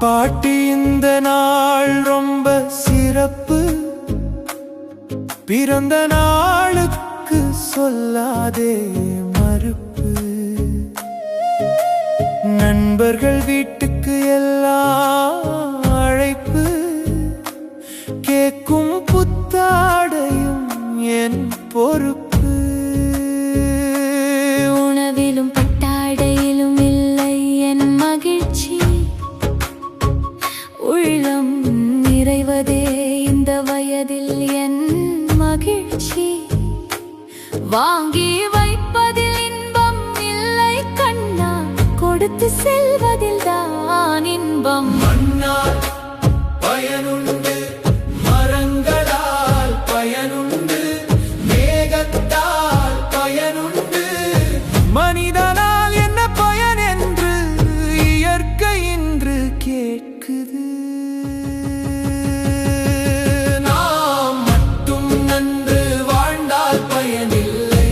பாட்டி இந்த நாள் ரொம்ப சிறப்பு, பிறந்த நாளுக்கு சொல்லாதே மறுப்பு. நண்பர்கள் வீட்டுக்கு எல்லாம் அழைப்பு, கேக்கும் புத்தாடையும் என் பொறுப்பு. உணவிலும் பட்டாடையிலும் இல்லை என் மகிழ்ச்சி, உள்ளம் நிறைவதே இந்த வயதில் என் மகிழ்ச்சி. வாங்கி வைப்பதில் இன்பம் இல்லை கண்ணா, கொடுத்து செல்வதில் தான் இன்பம். மண்ணால் பயனுண்டு, மரங்களால் பயனுண்டு, மேகத்தால் பயனுண்டு, மனிதனால் என்ன பயன் என்று இயற்கை இன்று கேட்குது. நாம் மட்டும் நன்று வாழ்ந்தால் பயனில்லை,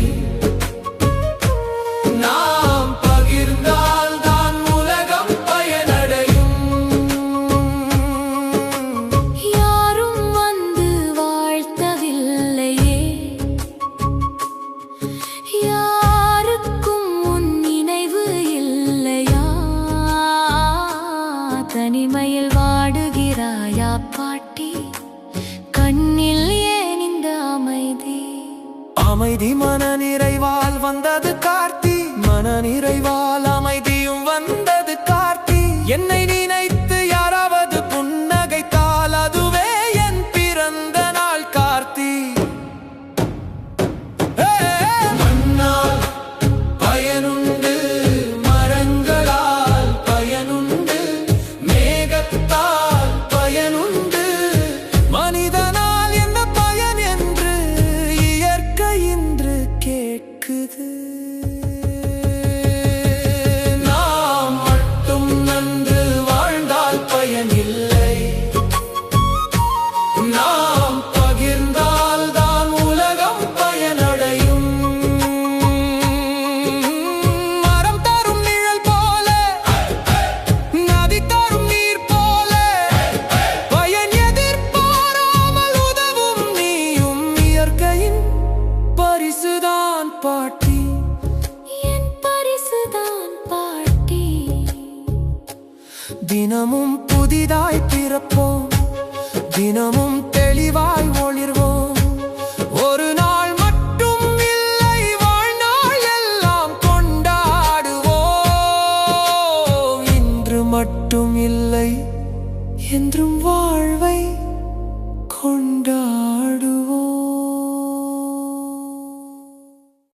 நாம் பகிர்ந்தால் தான் உலகம் பயனடையும். யாரும் வந்து வாழ்த்தவில்லையே, யாருக்கும் உன் நினைவு இல்லையா? தனிமையில் வாடுகிறாயா பாட்டி, கண்ணில் ஏன் இந்த அமைதி? அமைதி மன நிறைவால் வந்தது கார்த்தி, மன நிறைவால் அமைதியும் வந்தது கார்த்தி. என்னை நினைத்து யாராவது புன்னகைத்தால் அதுவே என் பிறந்த நாள் கார்த்தி. மண்ணால் பயனுண்டு, மரங்களால் பயனுண்டு, மேகத்தால் பயனுண்டு, மனிதனால் என்ன பயன் என்று இயற்கை இன்று கேட்குது. நாம் மட்டும் நன்று வாழ்ந்தால் பயனில்லை, நாம் பகிர்ந்தால் தான் உலகம் பயனடையும். மரம் தரும் நிழல் போல, நதி தரும் நீர் போல, பயன் எதிர்பாராமல் உதவும் நீயும் இயற்கையின் பரிசுதான் பாட்டி. என் பரிசுதான் பாட்டி. தினமும் புதிதாய் பிறப்போம், தினமும் தெளிவாய் ஒளிர்வோம். ஒரு நாள் மட்டும் இல்லை, வாழ்நாள் எல்லாம் கொண்டாடுவோம். இன்று மட்டும் இல்லை, என்றும் வாழ்வை கொண்டாடுவோம்.